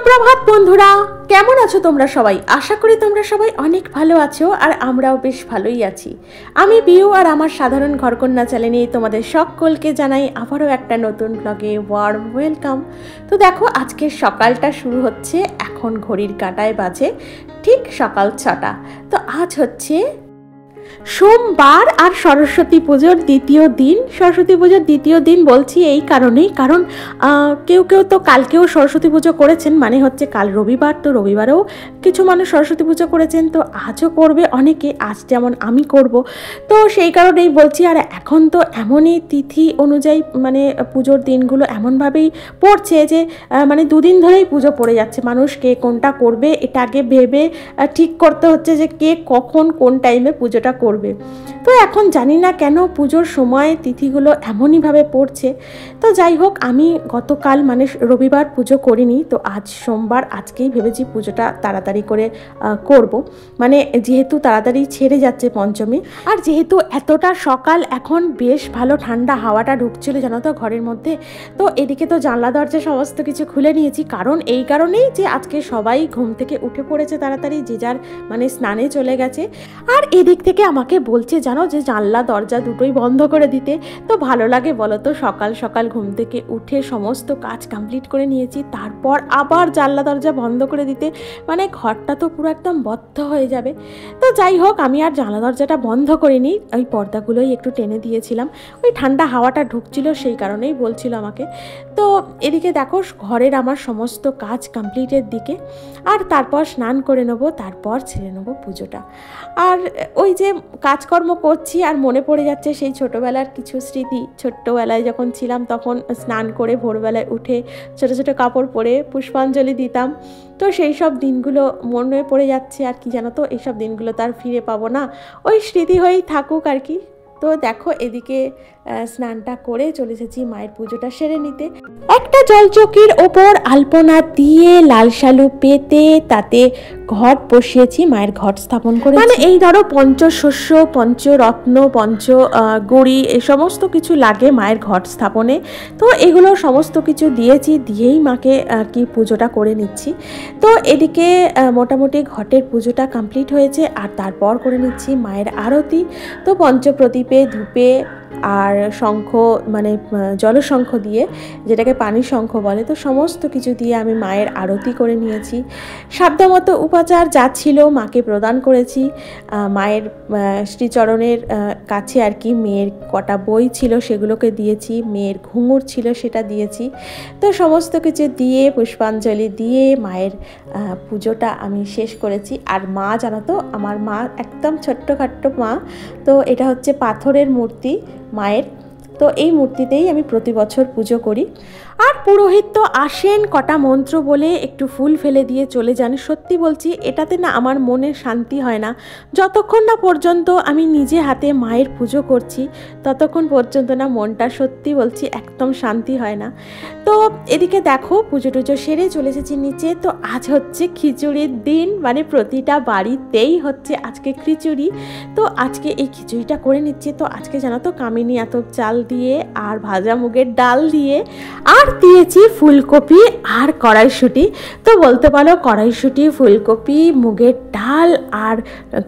সুপ্রভাত বন্ধুরা, কেমন আছো তোমরা সবাই? আশা করি তোমরা সবাই অনেক ভালো আছো আর আমরাও বেশ ভালোই আছি। আমি বিউ আর আমার সাধারণ ঘরকন্যা চ্যানেলে তোমাদের সকলকে জানাই আবারও একটা নতুন ব্লগে ওয়ার্ম ওয়েলকাম। তো দেখো, আজকের সকালটা শুরু হচ্ছে, এখন ঘড়ির কাঁটায় বাজে ঠিক সকাল 6টা। তো আজ হচ্ছে সোমবার আর সরস্বতী পুজোর দ্বিতীয় দিন। সরস্বতী পুজোর দ্বিতীয় দিন বলছি এই কারণেই, কারণ কেউ কেউ তো কালকেও সরস্বতী পুজো করেছেন, মানে হচ্ছে কাল রবিবার, তো রবিবারেও কিছু মানুষ সরস্বতী পুজো করেছেন, তো আজও করবে অনেকে, আজ যেমন আমি করব। তো সেই কারণেই বলছি। আর এখন তো এমনই তিথি অনুযায়ী মানে পুজোর দিনগুলো এমনভাবেই পড়ছে যে মানে দুদিন ধরেই পুজো পড়ে যাচ্ছে। মানুষ কে কোনটা করবে এটা আগে ভেবে ঠিক করতে হচ্ছে যে কে কখন কোন টাইমে পুজোটা করবে। তো এখন জানি না কেন পুজোর সময় তিথিগুলো এমনইভাবে পড়ছে। তো যাই হোক, আমি গতকাল মানে রবিবার পুজো করিনি, তো আজ সোমবার, আজকেই ভেবেছি পুজোটা তাড়াতাড়ি করে করব। মানে যেহেতু তাড়াতাড়ি ছেড়ে যাচ্ছে পঞ্চমী, আর যেহেতু এতটা সকাল, এখন বেশ ভালো ঠান্ডা হাওয়াটা ঢুকছিল জানো তো ঘরের মধ্যে। তো এদিকে তো জানলা দরজা সমস্ত কিছু খুলে নিয়েছি, কারণ এই কারণেই যে আজকে সবাই ঘুম থেকে উঠে পড়েছে তাড়াতাড়ি, যে যার মানে স্নানে চলে গেছে। আর এদিক থেকে আমাকে বলছে জানো যে জানলা দরজা দুটোই বন্ধ করে দিতে। তো ভালো লাগে বলো তো, সকাল সকাল ঘুম থেকে উঠে সমস্ত কাজ কমপ্লিট করে নিয়েছি, তারপর আবার জানলা দরজা বন্ধ করে দিতে, মানে ঘরটা তো পুরো একদম বদ্ধ হয়ে যাবে। তো যাই হোক, আমি আর জানলা দরজাটা বন্ধ করিনি, ওই পর্দাগুলোই একটু টেনে দিয়েছিলাম, ওই ঠান্ডা হাওয়াটা ঢুকছিল সেই কারণেই বলছিল আমাকে। তো এদিকে দেখো, ঘরের আমার সমস্ত কাজ কমপ্লিটের দিকে, আর তারপর স্নান করে নেবো, তারপর ছেড়ে নেবো পুজোটা। আর ওই যে কাজকর্ম করছি আর মনে পড়ে যাচ্ছে সেই ছোটোবেলার কিছু স্মৃতি। ছোট্টবেলায় যখন ছিলাম তখন স্নান করে ভোরবেলায় উঠে ছোটো ছোটো কাপড় পরে পুষ্পাঞ্জলি দিতাম। তো সেই সব দিনগুলো মনে পড়ে যাচ্ছে। আর কি জানো তো, এইসব দিনগুলো তো আর ফিরে পাবো না, ওই স্মৃতি হয়েই থাকুক আর কি। তো দেখো, এদিকে স্নানটা করে চলে এসেছি মায়ের পুজোটা সেরে নিতে। একটা জলচৌকির ওপর আলপনা দিয়ে লাল শালু পেতে তাতে ঘট বসিয়েছি, মায়ের ঘট স্থাপন করে। মানে এই ধরো পঞ্চশস্য, পঞ্চরত্ন, গড়ি এই সমস্ত কিছু লাগে মায়ের ঘট স্থাপনে। তো এগুলো সমস্ত কিছু দিয়েছি, দিয়েই মাকে কি পুজোটা করে নিচ্ছি। তো এদিকে মোটামুটি ঘটের পুজোটা কমপ্লিট হয়েছে, আর তারপর করে নিচ্ছি মায়ের আরতি। তো পঞ্চপ্রদীপে, ধূপে আর শঙ্খ, মানে জলশঙ্খ দিয়ে, যেটাকে পানি শঙ্খ বলে, তো সমস্ত কিছু দিয়ে আমি মায়ের আরতি করে নিয়েছি। সাধ্যমতো উপাচার যা ছিল মাকে প্রদান করেছি। মায়ের শ্রীচরণের কাছে আর কি মেয়ের কটা বই ছিল সেগুলোকে দিয়েছি, মেয়ের ঘুঙুর ছিল সেটা দিয়েছি। তো সমস্ত কিছু দিয়ে পুষ্পাঞ্জলি দিয়ে মায়ের পুজোটা আমি শেষ করেছি। আর মা জানো তো, আমার মা একদম ছোট্টখাট্ট মা, তো এটা হচ্ছে পাথরের মূর্তি মায়ের। তো এই মূর্তিতেই আমি প্রতি বছর পুজো করি। আর পুরোহিত তো আসেন, কটা মন্ত্র বলে একটু ফুল ফেলে দিয়ে চলে যান। সত্যি বলছি, এটাতে না আমার মনে শান্তি হয় না। যতক্ষণ না পর্যন্ত আমি নিজে হাতে মায়ের পুজো করছি, ততক্ষণ পর্যন্ত না মনটা, সত্যি বলছি, একদম শান্তি হয় না। তো এদিকে দেখো, পুজো টুজো সেরে চলে এসেছি নিচে। তো আজ হচ্ছে খিচুড়ির দিন, মানে প্রতিটা বাড়িতেই হচ্ছে আজকে খিচুড়ি। তো আজকে এই খিচুড়িটা করে নিচ্ছি। তো আজকে জানো তো কামিনী আতপ চাল দিয়ে আর ভাজা মুগের ডাল দিয়ে, আর দিয়েছি ফুলকপি আর কড়াইশুঁটি। তো বলতে পারো কড়াইশুঁটি, ফুলকপি, মুগের ডাল আর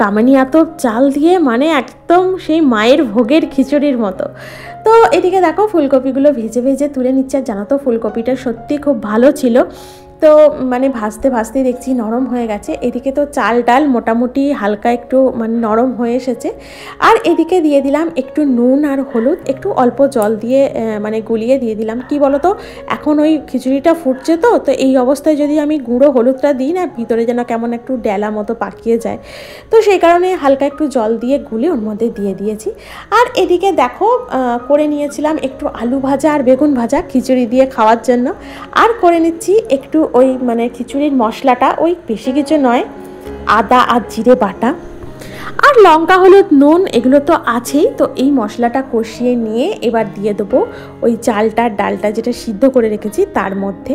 কামিনী আতপ চাল দিয়ে, মানে একদম সেই মায়ের ভোগের খিচুড়ির মতো। তো এদিকে দেখো, ফুলকপিগুলো ভেজে ভেজে তুলে নিচ্ছে। আর জানো তো, ফুলকপিটা সত্যি খুব ভালো ছিল। তো মানে ভাজতে ভাজতে দেখছি নরম হয়ে গেছে। এদিকে তো চাল ডাল মোটামুটি হালকা একটু মানে নরম হয়ে এসেছে। আর এদিকে দিয়ে দিলাম একটু নুন আর হলুদ, একটু অল্প জল দিয়ে মানে গুলিয়ে দিয়ে দিলাম। কি বলো তো, এখন ওই খিচুড়িটা ফুটছে, তো এই অবস্থায় যদি আমি গুঁড়ো হলুদটা দিই না, ভিতরে যেন কেমন একটু ডেলা মতো পাকিয়ে যায়। তো সেই কারণে হালকা একটু জল দিয়ে গুলে ওর মধ্যে দিয়ে দিয়েছি। আর এদিকে দেখো, করে নিয়েছিলাম একটু আলু ভাজা আর বেগুন ভাজা খিচুড়ি দিয়ে খাওয়ার জন্য। আর করে নিচ্ছি একটু ওই মানে খিচুড়ির মশলাটা, ওই বেশি কিছু নয়, আদা আর জিরে বাটা আর লঙ্কা, হলুদ, নুন, এগুলো তো আছেই। তো এই মশলাটা কষিয়ে নিয়ে এবার দিয়ে দেবো ওই চালটা ডালটা যেটা সিদ্ধ করে রেখেছি তার মধ্যে।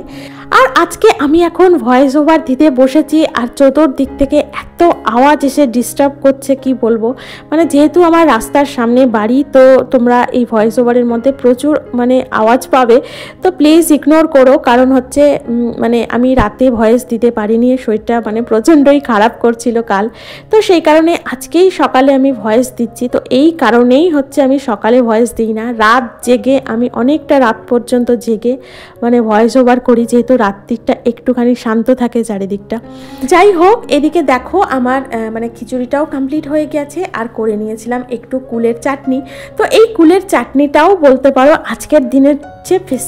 আর আজকে আমি এখন ভয়েস ওভার দিতে বসেছি, আর চতুর্দিক থেকে এত আওয়াজ এসে ডিস্টার্ব করছে কি বলবো। মানে যেহেতু আমার রাস্তার সামনে বাড়ি, তো তোমরা এই ভয়েস ওভারের মধ্যে প্রচুর মানে আওয়াজ পাবে, তো প্লিজ ইগনোর করো। কারণ হচ্ছে মানে আমি রাতে ভয়েস দিতে পারিনি, শরীরটা মানে প্রচণ্ডই খারাপ করছিল কাল, তো সেই কারণে আজকেই সকালে আমি ভয়েস দিচ্ছি। তো এই কারণেই হচ্ছে আমি সকালে ভয়েস দিই না, রাত জেগে আমি অনেকটা রাত পর্যন্ত জেগে মানে ভয়েস ওভার করি, যেহেতু রাত্রিটা একটুখানি শান্ত থাকে চারিদিকটা। যাই হোক, এদিকে দেখো আমার মানে খিচুড়িটাও কমপ্লিট হয়ে গেছে, আর করে নিয়েছিলাম একটু কুলের চাটনি। তো এই কুলের চাটনিটাও বলতে পারো আজকের দিনের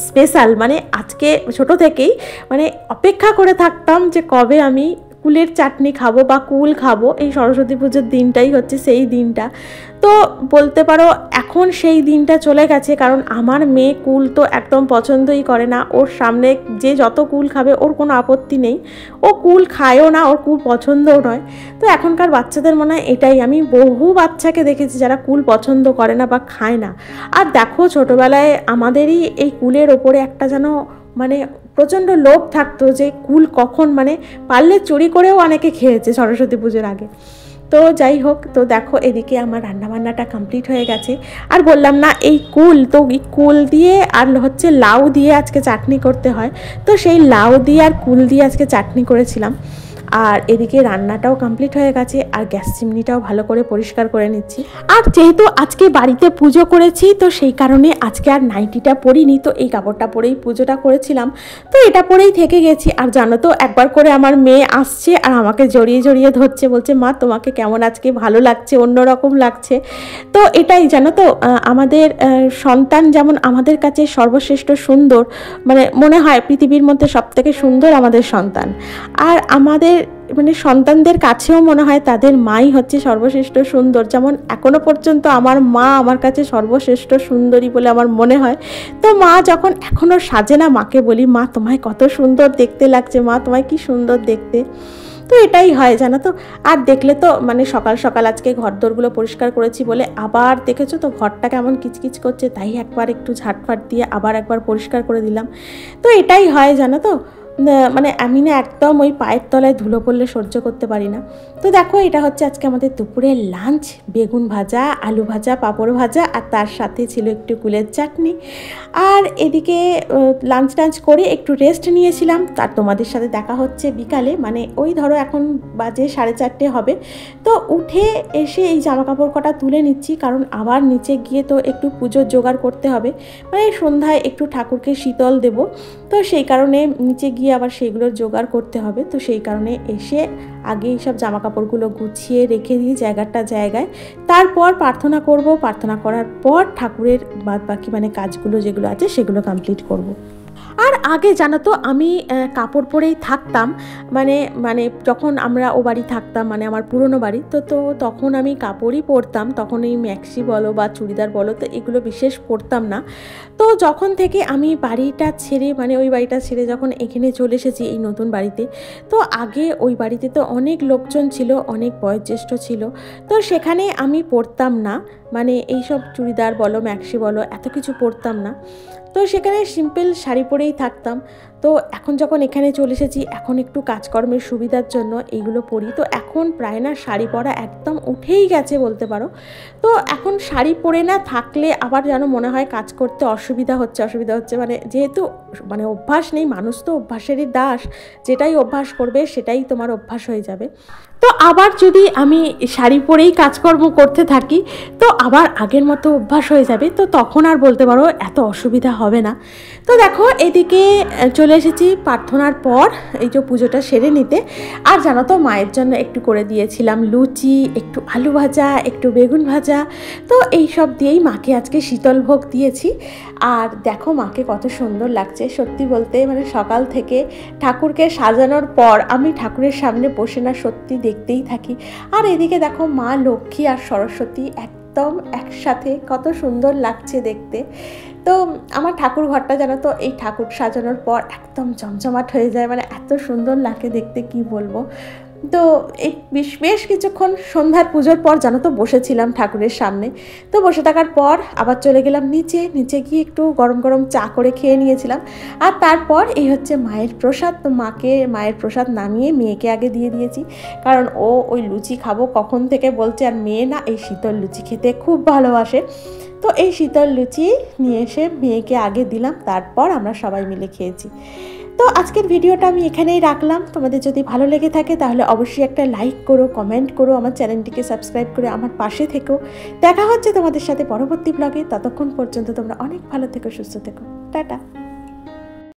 স্পেশাল। মানে আজকে ছোট থেকেই মানে অপেক্ষা করে থাকতাম যে কবে আমি কুলের চাটনি খাবো বা কুল খাবো। এই সরস্বতী পুজোর দিনটাই হচ্ছে সেই দিনটা। তো বলতে পারো এখন সেই দিনটা চলে গেছে, কারণ আমার মেয়ে কুল তো একদম পছন্দই করে না। ওর সামনে যে যত কুল খাবে ওর কোনো আপত্তি নেই, ও কুল খায়ও না, ওর কুল পছন্দও নয়। তো এখনকার বাচ্চাদের মনে হয় এটাই, আমি বহু বাচ্চাকে দেখেছি যারা কুল পছন্দ করে না বা খায় না। আর দেখো ছোটোবেলায় আমাদেরই এই কুলের ওপরে একটা যেন মানে প্রচণ্ড লোভ থাকতো যে কুল কখন মানে পারলে চুরি করেও অনেকে খেয়েছে সরস্বতী পুজোর আগে। তো যাই হোক, তো দেখো এদিকে আমার রান্নাবান্নাটা কমপ্লিট হয়ে গেছে। আর বললাম না এই কুল, তো এই কুল দিয়ে আর হচ্ছে লাউ দিয়ে আজকে চাটনি করতে হয়, তো সেই লাউ দিয়ে আর কুল দিয়ে আজকে চাটনি করেছিলাম। আর এদিকে রান্নাটাও কমপ্লিট হয়ে গেছে, আর গ্যাস চিমনিটাও ভালো করে পরিষ্কার করে নিচ্ছি। আর যেহেতু আজকে বাড়িতে পুজো করেছি, তো সেই কারণে আজকে আর নাইটিটা পরিনি, তো এই কাপড়টা পরেই পুজোটা করেছিলাম, তো এটা পরেই থেকে গেছি। আর জানো তো একবার করে আমার মেয়ে আসছে আর আমাকে জড়িয়ে জড়িয়ে ধরছে, বলছে মা তোমাকে কেমন আজকে ভালো লাগছে, অন্যরকম লাগছে। তো এটাই জানো তো আমাদের সন্তান যেমন আমাদের কাছে সর্বশ্রেষ্ঠ সুন্দর, মানে মনে হয় পৃথিবীর মধ্যে সবথেকে সুন্দর আমাদের সন্তান। আর আমাদের মানে সন্তানদের কাছেও মনে হয় তাদের মাই হচ্ছে সর্বশ্রেষ্ঠ সুন্দর। যেমন এখনো পর্যন্ত আমার মা আমার কাছে সর্বশ্রেষ্ঠ সুন্দরী বলে আমার মনে হয়। তো মা যখন এখনও সাজে না, মাকে বলি মা তোমায় কত সুন্দর দেখতে লাগছে, মা তোমায় কি সুন্দর দেখতে। তো এটাই হয় জানো তো। আর দেখলে তো মানে সকাল সকাল আজকে ঘরদোরগুলো পরিষ্কার করেছি বলে আবার দেখেছো তো ঘরটা কেমন কিচকিচ করছে, তাই একবার একটু ঝাটফাট দিয়ে আবার একবার পরিষ্কার করে দিলাম। তো এটাই হয় জানো তো, মানে আমি না একদম ওই পায়ের তলায় ধুলো পড়লে সহ্য করতে পারি না। তো দেখো এটা হচ্ছে আজকে আমাদের দুপুরের লাঞ্চ, বেগুন ভাজা, আলু ভাজা, পাঁপড় ভাজা, আর তার সাথে ছিল একটু কুলের চাটনি। আর এদিকে লাঞ্চ টাঞ্চ করে একটু রেস্ট নিয়েছিলাম। তার তোমাদের সাথে দেখা হচ্ছে বিকালে, মানে ওই ধরো এখন বাজে 4:30 হবে। তো উঠে এসে এই জামাকাপড় কটা তুলে নিচ্ছি, কারণ আবার নিচে গিয়ে তো একটু পুজোর জোগাড় করতে হবে, মানে সন্ধ্যায় একটু ঠাকুরকে শীতল দেব, তো সেই কারণে নিচে গিয়ে আবার সেইগুলোর জোগাড় করতে হবে। তো সেই কারণে এসে আগে এইসব জামাকাপড়গুলো গুছিয়ে রেখে দিয়ে জায়গাটা জায়গায়, তারপর প্রার্থনা করব। প্রার্থনা করার পর ঠাকুরের বাদ বাকি মানে কাজগুলো যেগুলো আছে সেগুলো কমপ্লিট করব। আর আগে জানো তো আমি কাপড় পরেই থাকতাম, মানে মানে যখন আমরা ও বাড়ি থাকতাম, মানে আমার পুরনো বাড়ি, তো তখন আমি কাপড়ই পরতাম। তখন এই ম্যাক্সি বলো বা চুড়িদার বলো, তো এগুলো বিশেষ পরতাম না। তো যখন থেকে আমি বাড়িটা ছেড়ে মানে ওই বাড়িটা ছেড়ে যখন এখানে চলে এসেছি এই নতুন বাড়িতে, তো আগে ওই বাড়িতে তো অনেক লোকজন ছিল, অনেক বয়োজ্যেষ্ঠ ছিল, তো সেখানে আমি পরতাম না, মানে এইসব চুড়িদার বলো ম্যাক্সি বলো এত কিছু পরতাম না। তো সেখানে সিম্পল শাড়ি পরেই থাকতাম। তো এখন যখন এখানে চলে এসেছি, এখন একটু কাজকর্মের সুবিধার জন্য এইগুলো পরি। তো এখন প্রায় না শাড়ি পরা একদম উঠেই গেছে বলতে পারো। তো এখন শাড়ি পরে না থাকলে আবার যেন মনে হয় কাজ করতে অসুবিধা হচ্ছে, মানে যেহেতু মানে অভ্যাস নেই, মানুষ তো অভ্যাসেরই দাস, যেটাই অভ্যাস করবে সেটাই তোমার অভ্যাস হয়ে যাবে। তো আবার যদি আমি শাড়ি পরেই কাজকর্ম করতে থাকি, তো আবার আগের মতো অভ্যাস হয়ে যাবে, তো তখন আর বলতে পারো এত অসুবিধা হবে না। তো দেখো এদিকে চলে এসেছি প্রার্থনার পর এই যে পুজোটা সেরে নিতে। আর জানো তো মায়ের জন্য একটু করে দিয়েছিলাম লুচি, একটু আলু ভাজা, একটু বেগুন ভাজা, তো এই সব দিয়েই মাকে আজকে শীতল ভোগ দিয়েছি। আর দেখো মাকে কত সুন্দর লাগছে সত্যি বলতে, মানে সকাল থেকে ঠাকুরকে সাজানোর পর আমি ঠাকুরের সামনে বসে না সত্যি দেখতেই থাকি। আর এদিকে দেখো মা লক্ষ্মী আর সরস্বতী একদম একসাথে, কত সুন্দর লাগছে দেখতে। তো আমার ঠাকুর ঘরটা জানো তো এই ঠাকুর সাজানোর পর একদম জমজমাট হয়ে যায়, মানে এত সুন্দর লাগে দেখতে কি বলবো। তো এই বেশ কিছুক্ষণ সন্ধ্যার পুজোর পর জানো তো বসেছিলাম ঠাকুরের সামনে। তো বসে থাকার পর আবার চলে গেলাম নিচে গিয়ে একটু গরম গরম চা করে খেয়ে নিয়েছিলাম। আর তারপর এই হচ্ছে মায়ের প্রসাদ। তো মায়ের প্রসাদ নামিয়ে মেয়েকে আগে দিয়ে দিয়েছি, কারণ ওই লুচি খাবো কখন থেকে বলছে, আর মেয়ে না এই শীতল লুচি খেতে খুব ভালোবাসে। তো এই শীতল লুচি নিয়ে এসে মেয়েকে আগে দিলাম, তারপর আমরা সবাই মিলে খেয়েছি। তো আজকের ভিডিওটা আমি এখানেই রাখলাম। তোমাদের যদি ভালো লেগে থাকে তাহলে অবশ্যই একটা লাইক করো, কমেন্ট করো, আমার চ্যানেলটিকে সাবস্ক্রাইব করে আমার পাশে থেকো। দেখা হচ্ছে তোমাদের সাথে পরবর্তী ব্লগে। ততক্ষণ পর্যন্ত তোমরা অনেক ভালো থেকো, সুস্থ থেকো। টাটা।